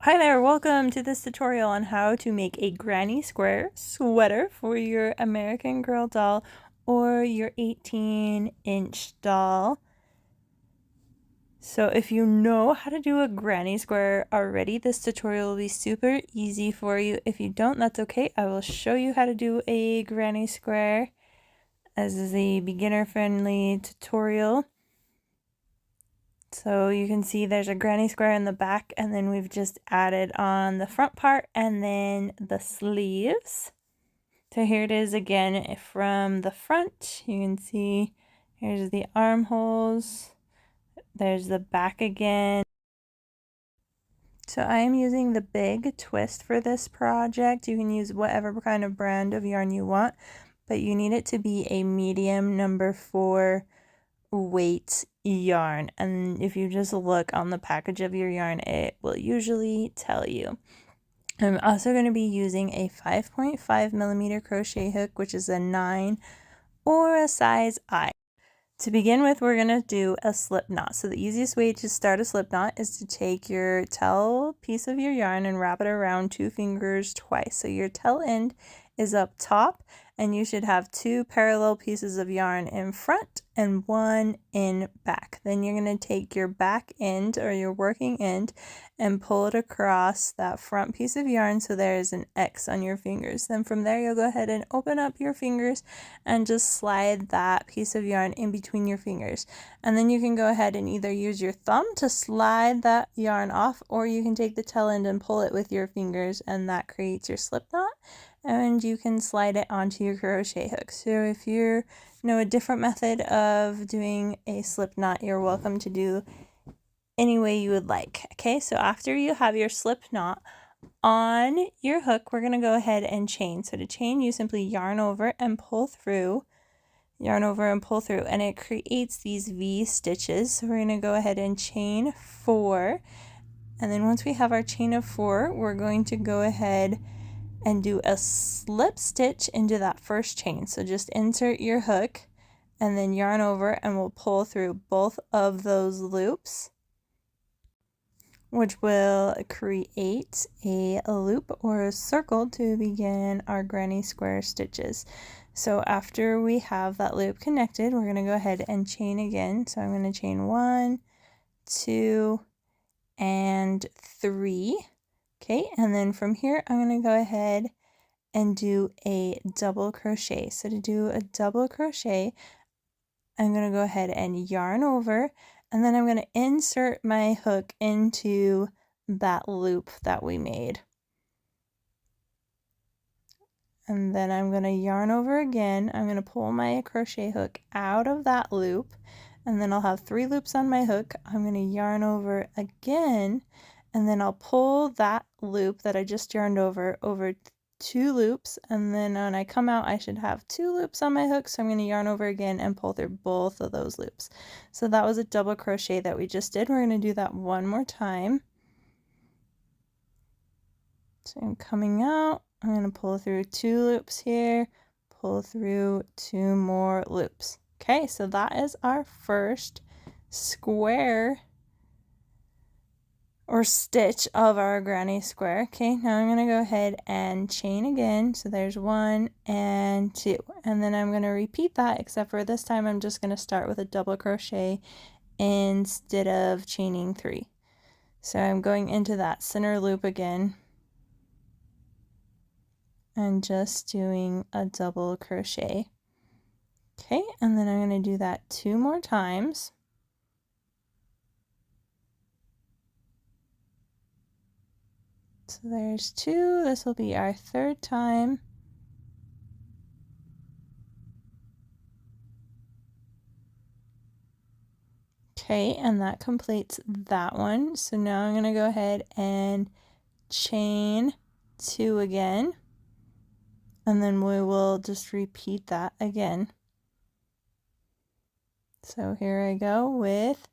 Hi there, welcome to this tutorial on how to make a granny square sweater for your American Girl doll or your 18-inch doll. So if you know how to do a granny square already, this tutorial will be super easy for you. If you don't, that's okay. I will show you how to do a granny square as a beginner-friendly tutorial. So you can see there's a granny square in the back, and then we've just added on the front part and then the sleeves. So here it is again from the front. You can see here's the armholes. There's the back again. So I am using the Big Twist for this project. You can use whatever kind of brand of yarn you want, but you need it to be a medium number 4 weight yarn, and if you just look on the package of your yarn, it will usually tell you. I'm also going to be using a 5.5 millimeter crochet hook, which is a 9 or a size I. To begin with, we're going to do a slip knot. So the easiest way to start a slip knot is to take your tail piece of your yarn and wrap it around 2 fingers twice. So your tail end is up top, and you should have 2 parallel pieces of yarn in front and 1 in back. Then you're going to take your back end or your working end and pull it across that front piece of yarn so there is an X on your fingers. Then from there you'll go ahead and open up your fingers and just slide that piece of yarn in between your fingers. And then you can go ahead and either use your thumb to slide that yarn off, or you can take the tail end and pull it with your fingers, and that creates your slip knot, and you can slide it onto your crochet hook. So if you know a different method of doing a slip knot, you're welcome to do any way you would like. Okay, so after you have your slip knot on your hook, we're going to go ahead and chain. So to chain, you simply yarn over and pull through, and it creates these V stitches. So we're going to go ahead and chain 4, and then once we have our chain of 4, we're going to go ahead and do a slip stitch into that first chain. So just insert your hook and then yarn over, and we'll pull through both of those loops, which will create a loop or a circle to begin our granny square stitches. So after we have that loop connected, we're going to go ahead and chain again. So I'm going to chain 1, 2, and 3. Okay, and then from here I'm going to go ahead and do a double crochet. So to do a double crochet, I'm going to go ahead and yarn over, and then I'm going to insert my hook into that loop that we made. And then I'm going to yarn over again. I'm going to pull my crochet hook out of that loop, and then I'll have 3 loops on my hook. I'm going to yarn over again, and then I'll pull that loop that I just yarned over 2 loops, and then when I come out I should have 2 loops on my hook, so I'm going to yarn over again and pull through both of those loops. So that was a double crochet that we just did. We're going to do that one more time. So I'm coming out, I'm going to pull through 2 loops here, pull through 2 more loops. Okay, so that is our first square or stitch of our granny square. Okay, now I'm going to go ahead and chain again. So there's 1 and 2, and then I'm going to repeat that, except for this time I'm just going to start with a double crochet instead of chaining 3. So I'm going into that center loop again and just doing a double crochet. Okay, and then I'm going to do that 2 more times. So there's 2, this will be our 3rd time. Okay, and that completes that one. So now I'm going to go ahead and chain 2 again, and then we will just repeat that again. So here I go with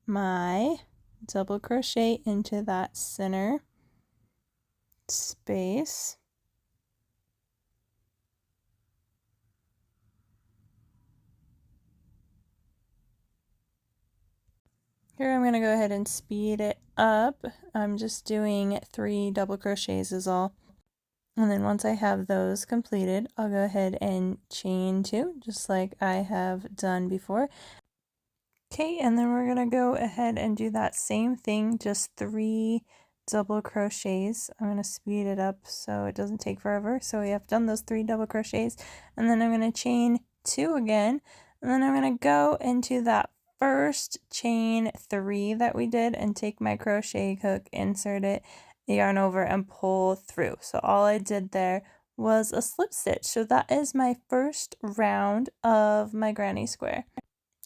my double crochet into that center space. Here I'm going to go ahead and speed it up. I'm just doing 3 double crochets is all. And then once I have those completed, I'll go ahead and chain 2, just like I have done before. Okay, and then we're going to go ahead and do that same thing, just 3 double crochets. I'm going to speed it up so it doesn't take forever. So we have done those 3 double crochets, and then I'm going to chain 2 again, and then I'm going to go into that first chain 3 that we did and take my crochet hook, insert it, yarn over, and pull through. So all I did there was a slip stitch. So that is my first round of my granny square.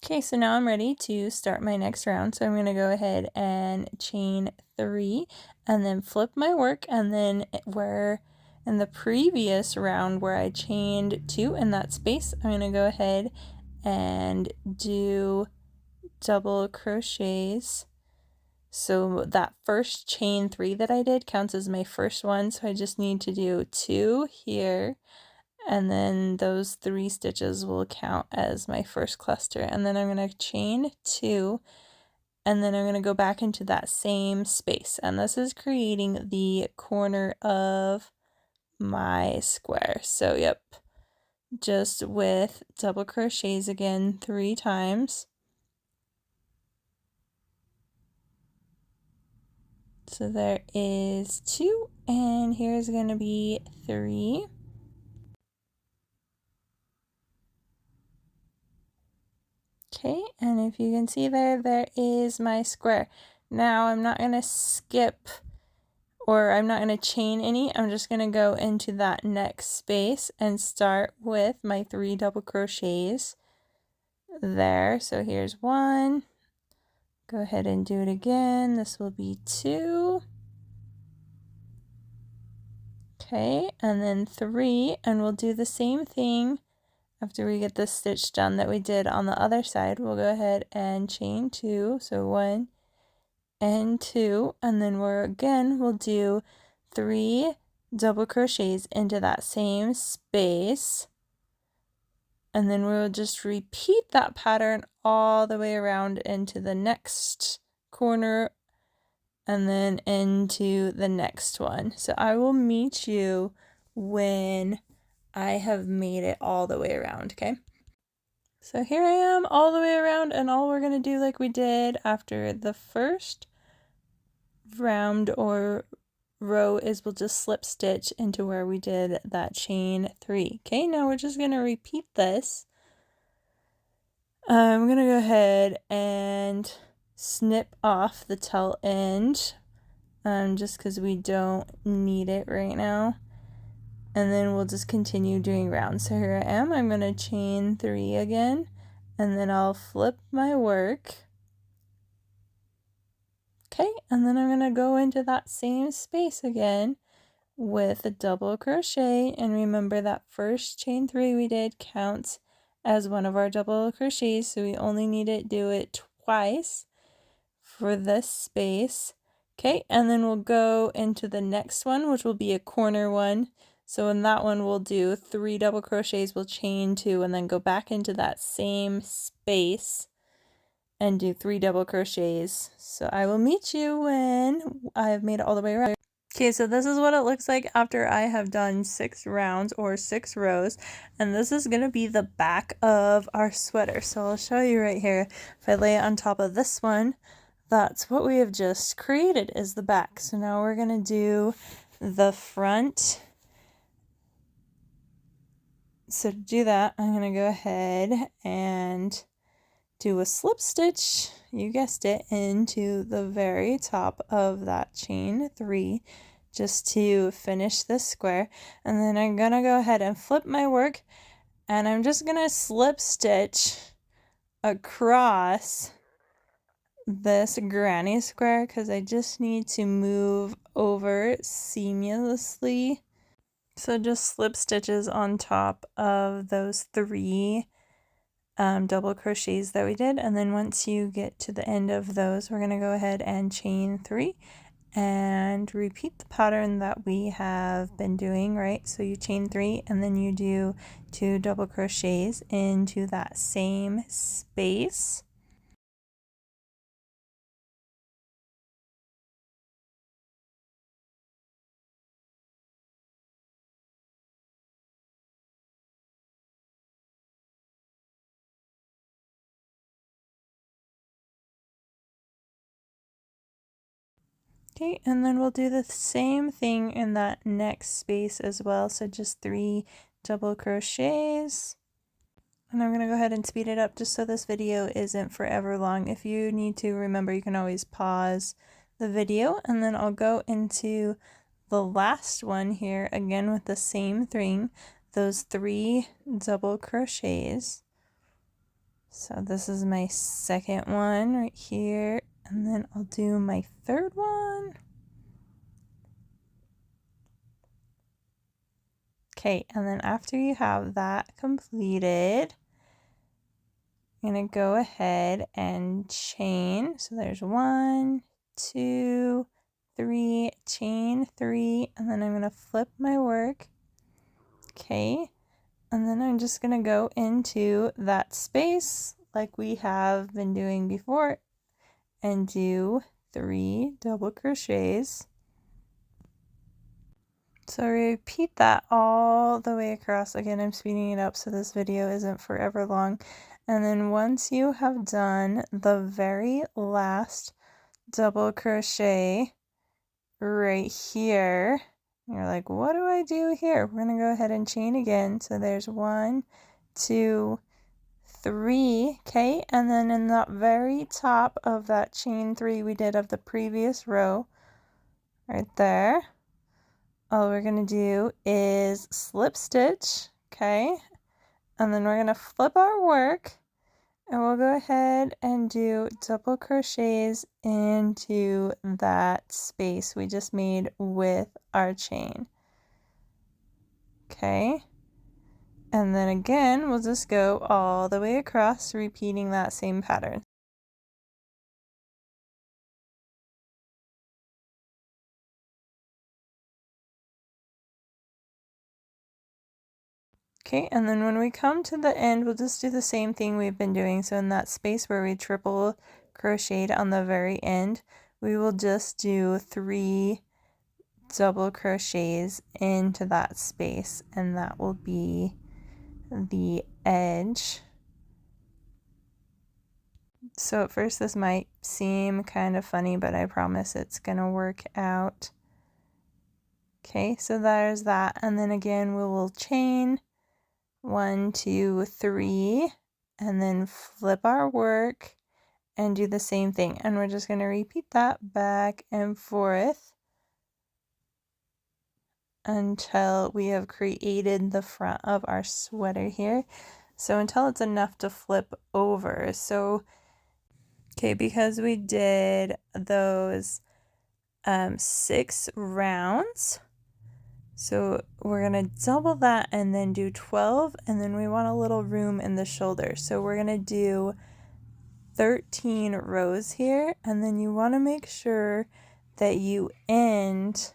Okay, so now I'm ready to start my next round. So I'm going to go ahead and chain 3 and then flip my work, and then where in the previous round where I chained 2 in that space, I'm going to go ahead and do double crochets. So that first chain 3 that I did counts as my first one, so I just need to do 2 here, and then those 3 stitches will count as my first cluster. And then I'm going to chain 2, and then I'm going to go back into that same space, and this is creating the corner of my square. So yep, just with double crochets again 3 times. So there is 2, and here's going to be 3. Okay, and if you can see there is my square. Now I'm not going to skip, or I'm not going to chain any. I'm just going to go into that next space and start with my 3 double crochets there. So here's 1. Go ahead and do it again. This will be 2. Okay, and then 3, and we'll do the same thing after we get this stitch done that we did on the other side. We'll go ahead and chain 2, so 1 and 2, and then we'll do 3 double crochets into that same space, and then we'll just repeat that pattern all the way around into the next corner and then into the next one. So I will meet you when I have made it all the way around, okay? So here I am all the way around, and all we're going to do like we did after the first round or row is we'll just slip stitch into where we did that chain 3. Okay, now we're just going to repeat this. I'm going to go ahead and snip off the tail end just because we don't need it right now. And then we'll just continue doing rounds. So here I am. I'm going to chain 3 again, and then I'll flip my work. Okay, and then I'm going to go into that same space again with a double crochet, and remember that first chain 3 we did counts as one of our double crochets, so we only need to do it twice for this space. Okay, and then we'll go into the next one, which will be a corner one. So in that one we'll do 3 double crochets, we'll chain 2, and then go back into that same space and do 3 double crochets. So I will meet you when I have made it all the way around. Okay, so this is what it looks like after I have done 6 rounds or 6 rows, and this is going to be the back of our sweater. So I'll show you right here. If I lay it on top of this one, that's what we have just created, is the back. So now we're going to do the front. So to do that, I'm going to go ahead and do a slip stitch, you guessed it, into the very top of that chain 3 just to finish this square. And then I'm going to go ahead and flip my work, and I'm just going to slip stitch across this granny square because I just need to move over seamlessly. So just slip stitches on top of those 3 double crochets that we did, and then once you get to the end of those, we're going to go ahead and chain 3 and repeat the pattern that we have been doing, right? So you chain 3 and then you do 2 double crochets into that same space. Okay, and then we'll do the same thing in that next space as well. So just 3 double crochets. And I'm going to go ahead and speed it up just so this video isn't forever long. If you need to, remember you can always pause the video, and then I'll go into the last one here again with the same thing, those 3 double crochets. So this is my second one right here, and then I'll do my third one. Okay, and then after you have that completed, I'm going to go ahead and chain. So there's 1, 2, 3, chain 3, and then I'm going to flip my work. Okay, and then I'm just going to go into that space like we have been doing before and do 3 double crochets. So repeat that all the way across. Again, I'm speeding it up so this video isn't forever long. And then once you have done the very last double crochet right here, you're like, what do I do here? We're going to go ahead and chain again. So there's 1, 2, 3, okay? And then in the very top of that chain 3 we did of the previous row, right there, all we're going to do is slip stitch, okay? And then we're going to flip our work, and we'll go ahead and do double crochets into that space we just made with our chain. Okay? And then again, we'll just go all the way across, repeating that same pattern. Okay, and then when we come to the end, we'll just do the same thing we've been doing. So in that space where we triple crocheted on the very end, we will just do 3 double crochets into that space, and that will be the edge. So at first this might seem kind of funny, but I promise it's gonna work out. Okay, so there's that, and then again we will chain 1, 2, 3, and then flip our work and do the same thing, and we're just going to repeat that back and forth until we have created the front of our sweater here. So until it's enough to flip over. So okay, because we did those 6 rounds, so we're going to double that and then do 12, and then we want a little room in the shoulder. So we're going to do 13 rows here, and then you want to make sure that you end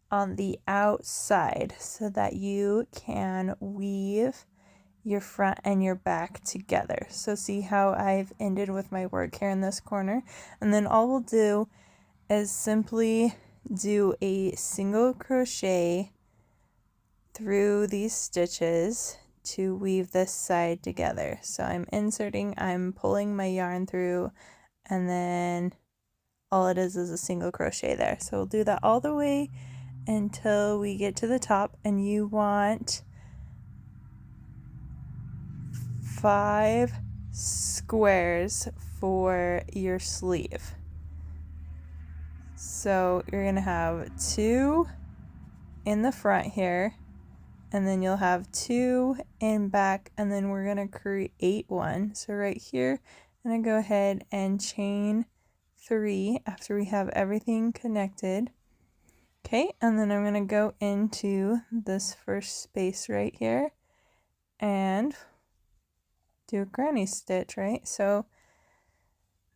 on the outside so that you can weave your front and your back together. So see how I've ended with my work here in this corner, and then all we'll do is simply do a single crochet through these stitches to weave this side together. So I'm pulling my yarn through, and then all it is a single crochet there. So we'll do that all the way until we get to the top, and you want 5 squares for your sleeve. So you're gonna have 2 in the front here, and then you'll have 2 in back, and then we're gonna create 1. So right here, I'm gonna go ahead and chain 3 after we have everything connected. Okay, and then I'm gonna go into this first space right here and do a granny stitch, right? So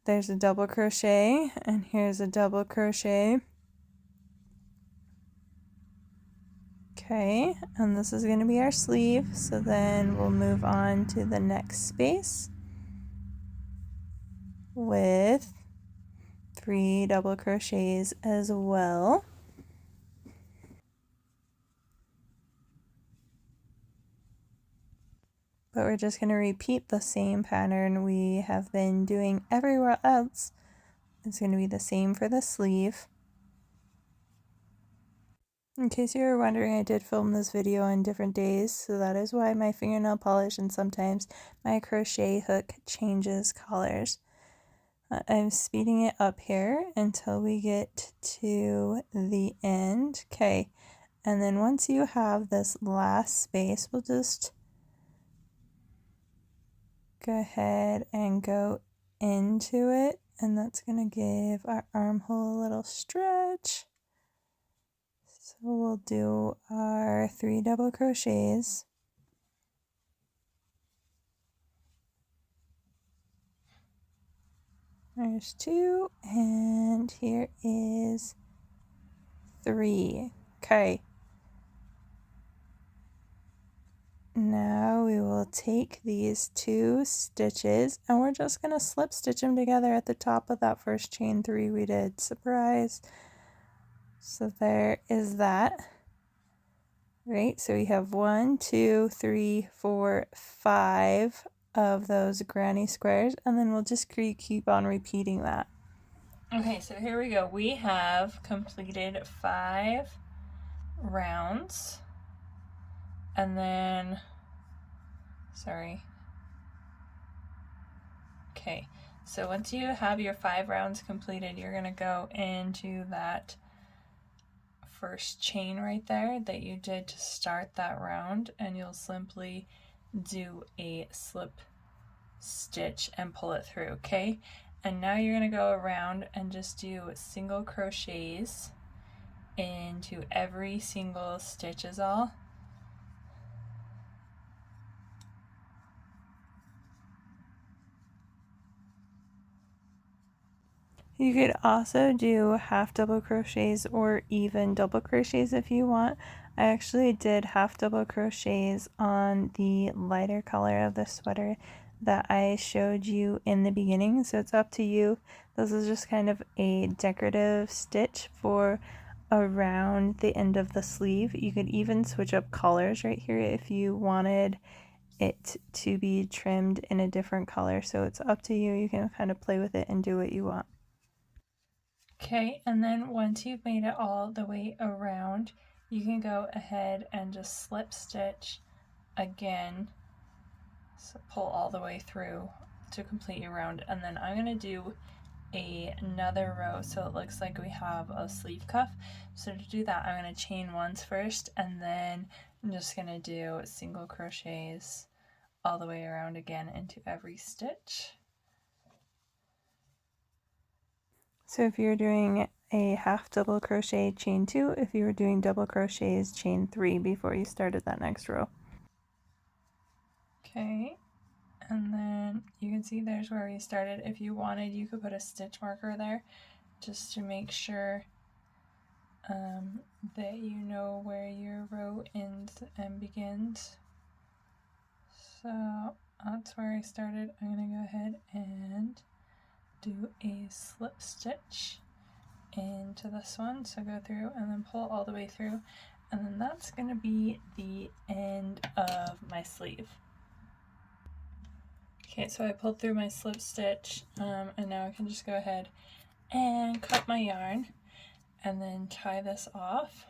there's a double crochet, and here's a double crochet. Okay, and this is going to be our sleeve, so then we'll move on to the next space with 3 double crochets as well. But we're just going to repeat the same pattern we have been doing everywhere else. It's going to be the same for the sleeve. In case you were wondering, I did film this video on different days, so that is why my fingernail polish and sometimes my crochet hook changes colors. I'm speeding it up here until we get to the end. Okay, and then once you have this last space, we'll just go ahead and go into it, and that's going to give our armhole a little stretch. So we'll do our 3 double crochets. There's 2, and here is 3. Okay. Now we will take these 2 stitches and we're just going to slip stitch them together at the top of that first chain 3 we did. Surprise! So there is that. Right, so we have 1, 2, 3, 4, 5 of those granny squares, and then we'll just keep on repeating that. Okay, so here we go. We have completed 5 rounds, and then, sorry. Okay, so once you have your 5 rounds completed, you're going to go into that first chain right there that you did to start that round, and you'll simply do a slip stitch and pull it through. Okay, and now you're going to go around and just do single crochets into every single stitch is all. You could also do half double crochets or even double crochets if you want. I actually did half double crochets on the lighter color of the sweater that I showed you in the beginning, so it's up to you. This is just kind of a decorative stitch for around the end of the sleeve. You could even switch up colors right here if you wanted it to be trimmed in a different color, so it's up to you. You can kind of play with it and do what you want. Okay, and then once you've made it all the way around, you can go ahead and just slip stitch again. So pull all the way through to complete your round, and then I'm going to do another row so it looks like we have a sleeve cuff. So to do that, I'm going to chain once first, and then I'm just going to do single crochets all the way around again into every stitch. So if you're doing a half double crochet, chain 2. If you were doing double crochets, chain 3 before you started that next row. Okay, and then you can see there's where we started. If you wanted, you could put a stitch marker there just to make sure that you know where your row ends and begins. So that's where I started. I'm going to go ahead and do a slip stitch into this one, so go through and then pull all the way through, and then that's going to be the end of my sleeve. Okay, so I pulled through my slip stitch, and now I can just go ahead and cut my yarn and then tie this off.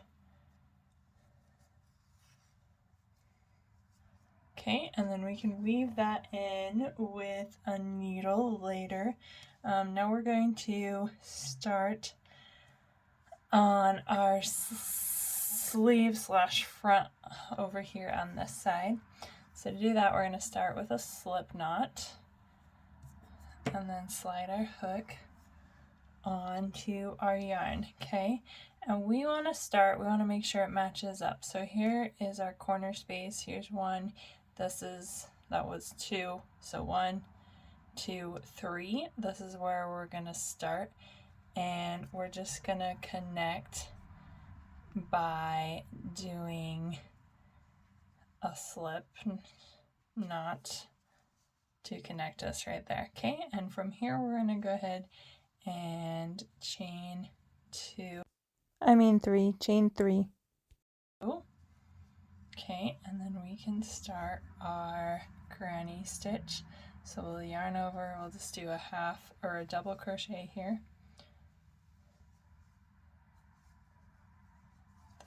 Okay, and then we can weave that in with a needle later. Now we're going to start on our sleeve slash front over here on this side. So to do that, we're going to start with a slip knot and then slide our hook onto our yarn. Okay, and we want to make sure it matches up. So here is our corner space. Here's 1, that was 2, so 1, 2, 3. This is where we're going to start, and we're just going to connect by doing a slip knot to connect us right there. Okay, and from here we're going to go ahead and chain 3, chain 3. Okay, and then we can start our granny stitch. So we'll yarn over, we'll just do a half or a double crochet here.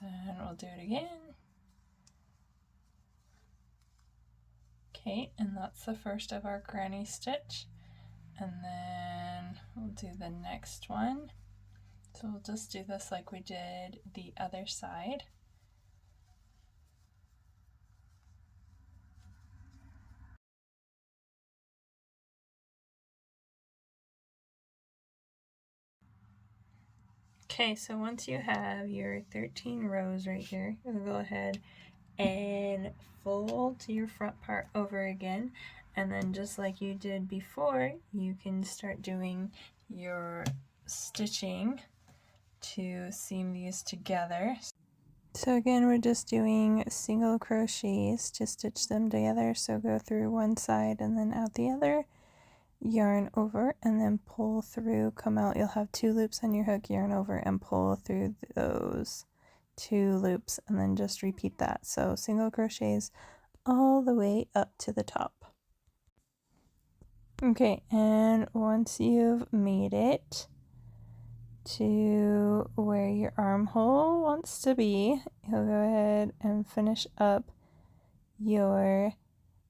Then we'll do it again. Okay, and that's the first of our granny stitch. And then we'll do the next one. So we'll just do this like we did the other side. Okay, so once you have your 13 rows right here, you'll go ahead and fold your front part over again, and then just like you did before, you can start doing your stitching to seam these together. So again, we're just doing single crochets to stitch them together. So go through one side and then out the other, yarn over and then pull through, come out. You'll have 2 loops on your hook, yarn over and pull through those 2 loops, and then just repeat that. So single crochets all the way up to the top. Okay, and once you've made it to where your armhole wants to be, you'll go ahead and finish up your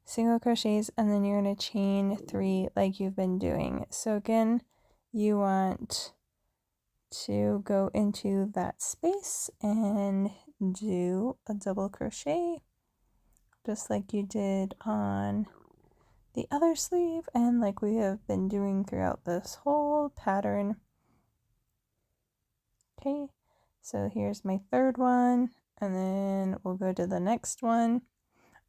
single crochets, and then you're going to chain 3 like you've been doing. So again, you want to go into that space and do a double crochet just like you did on the other sleeve and like we have been doing throughout this whole pattern. Okay, so here's my 3rd one, and then we'll go to the next one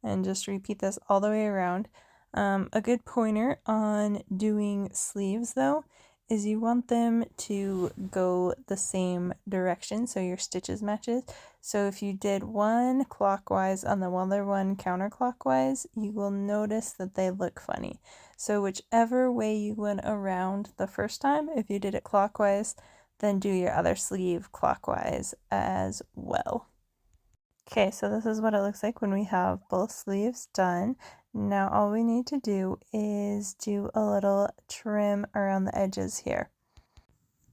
and just repeat this all the way around. A good pointer on doing sleeves though is you want them to go the same direction so your stitches matches. So if you did one clockwise on the other one counterclockwise, you will notice that they look funny. So whichever way you went around the first time, if you did it clockwise, then do your other sleeve clockwise as well. Okay, so this is what it looks like when we have both sleeves done. Now all we need to do is do a little trim around the edges here.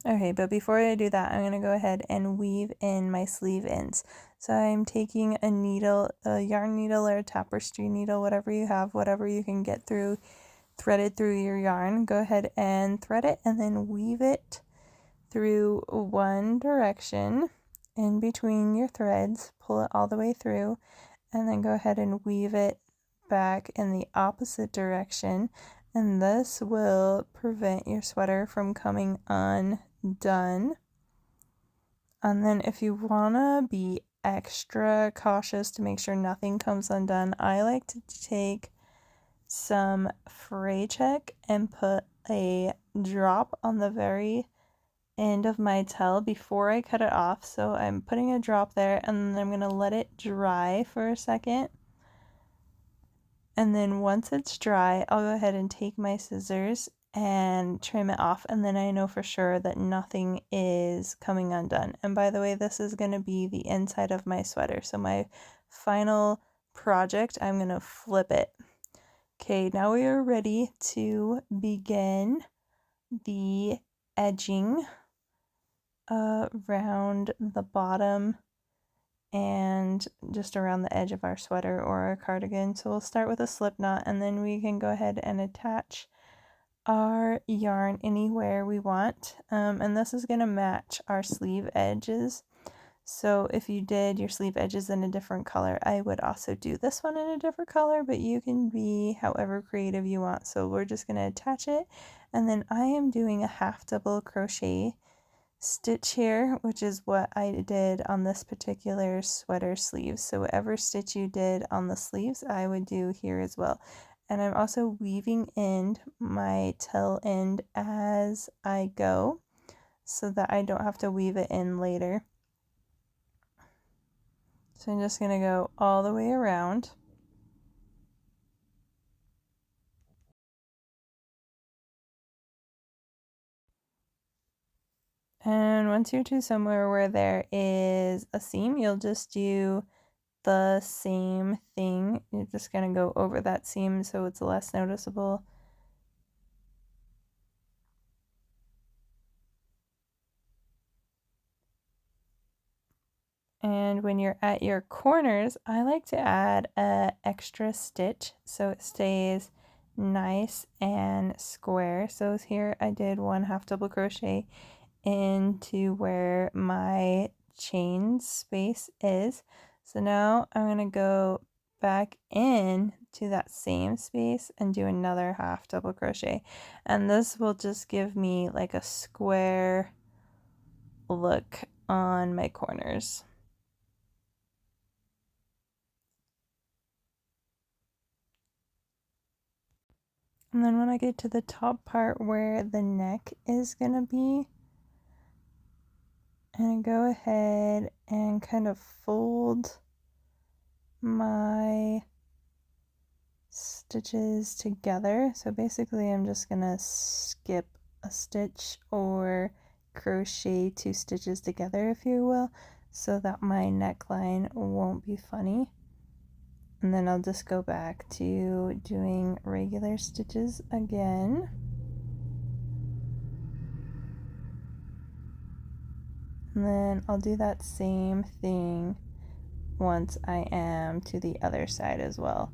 Okay, but before I do that, I'm going to go ahead and weave in my sleeve ends. So I'm taking a needle, a yarn needle or a tapestry needle, whatever you have, whatever you can get through, threaded through your yarn. Go ahead and thread it and then weave it through one direction in between your threads, pull it all the way through, and then go ahead and weave it back in the opposite direction, and this will prevent your sweater from coming undone. And then if you want to be extra cautious to make sure nothing comes undone, I like to take some fray check and put a drop on the very end of my tail before I cut it off. So I'm putting a drop there and then I'm going to let it dry for a second. And then once it's dry, I'll go ahead and take my scissors and trim it off, and then I know for sure that nothing is coming undone. And by the way, this is going to be the inside of my sweater. So my final project, I'm going to flip it. Okay, now we are ready to begin the edging around the bottom and just around the edge of our sweater or our cardigan. So we'll start with a slip knot, and then we can go ahead and attach our yarn anywhere we want, and this is going to match our sleeve edges. So if you did your sleeve edges in a different color, I would also do this one in a different color, but you can be however creative you want. So we're just going to attach it, and then I am doing a half double crochet stitch here, which is what I did on this particular sweater sleeve. So whatever stitch you did on the sleeves, I would do here as well. And I'm also weaving in my tail end as I go so that I don't have to weave it in later. So I'm just going to go all the way around. And once you're to somewhere where there is a seam, you'll just do the same thing. You're just going to go over that seam so it's less noticeable. And when you're at your corners, I like to add a extra stitch so it stays nice and square. So here I did 1/2 double crochet into where my chain space is. So now I'm going to go back in to that same space and do another 1/2 double crochet, and this will just give me like a square look on my corners. And then when I get to the top part where the neck is gonna be, and go ahead and kind of fold my stitches together. So basically I'm just gonna skip a stitch or crochet 2 stitches together, if you will, so that my neckline won't be funny. And then I'll just go back to doing regular stitches again. And then I'll do that same thing once I am to the other side as well.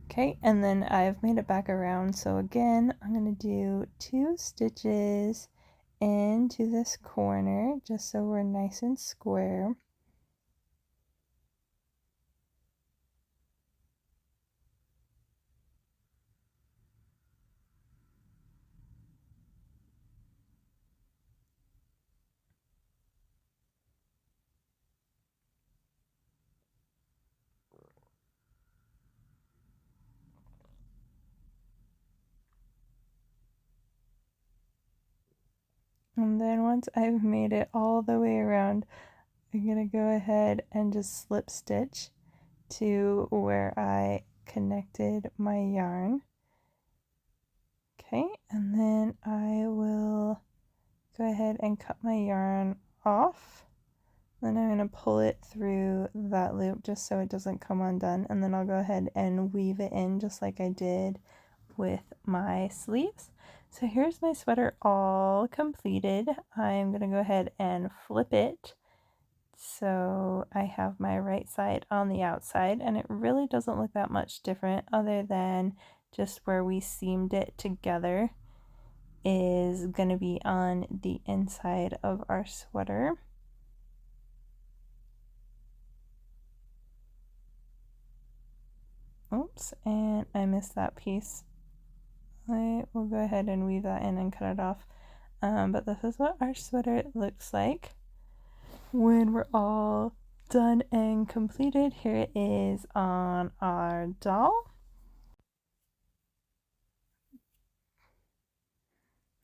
Okay, and then I've made it back around. So again, I'm going to do 2 stitches into this corner just so we're nice and square. And then once I've made it all the way around, I'm going to go ahead and just slip stitch to where I connected my yarn. Okay, and then I will go ahead and cut my yarn off. Then I'm going to pull it through that loop just so it doesn't come undone, and then I'll go ahead and weave it in just like I did with my sleeves. So here's my sweater all completed. I'm going to go ahead and flip it so I have my right side on the outside, and it really doesn't look that much different other than just where we seamed it together is going to be on the inside of our sweater. Oops, and I missed that piece. I will go ahead and weave that in and cut it off. But this is what our sweater looks like when we're all done and completed. Here it is on our doll.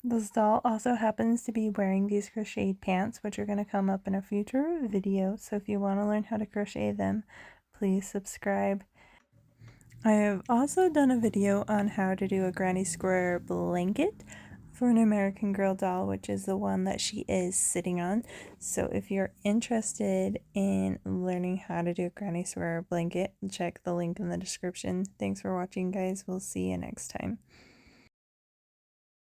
This doll also happens to be wearing these crocheted pants, which are going to come up in a future video. So if you want to learn how to crochet them, please subscribe. I have also done a video on how to do a granny square blanket for an American Girl doll, which is the one that she is sitting on. So if you're interested in learning how to do a granny square blanket, check the link in the description. Thanks for watching, guys. We'll see you next time.